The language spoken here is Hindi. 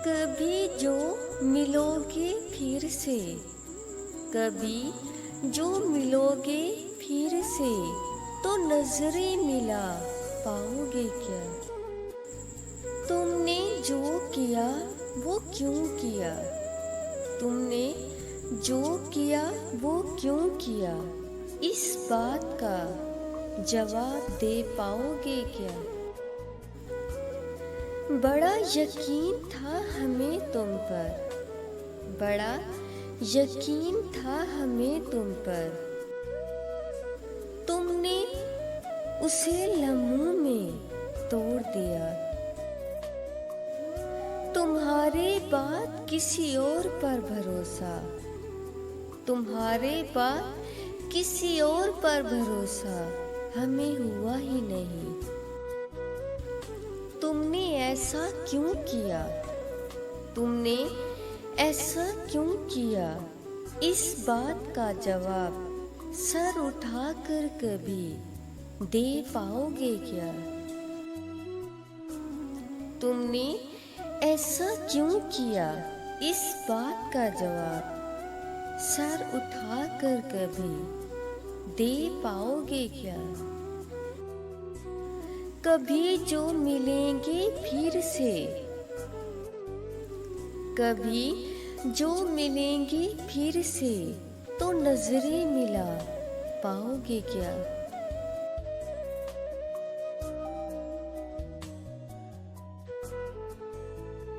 कभी जो मिलोगे फिर से, कभी जो मिलोगे फिर से, तो नजरें मिला पाओगे क्या? तुमने जो किया वो क्यों किया? तुमने जो किया वो क्यों किया? इस बात का जवाब दे पाओगे क्या? बड़ा यकीन था हमें तुम पर, बड़ा यकीन था हमें तुम पर, तुमने उसे लम्हों में तोड़ दिया। तुम्हारे बाद किसी और पर भरोसा, तुम्हारे बाद किसी और पर भरोसा हमें हुआ ही नहीं। तुमने ऐसा क्यों किया? तुमने ऐसा क्यों किया? इस बात का जवाब सर उठाकर कभी दे पाओगे क्या? तुमने ऐसा क्यों किया? इस बात का जवाब सर उठाकर कभी दे पाओगे क्या? कभी जो मिलेंगे फिर से, कभी जो मिलेंगे फिर से, तो नजरें मिला पाओगे क्या?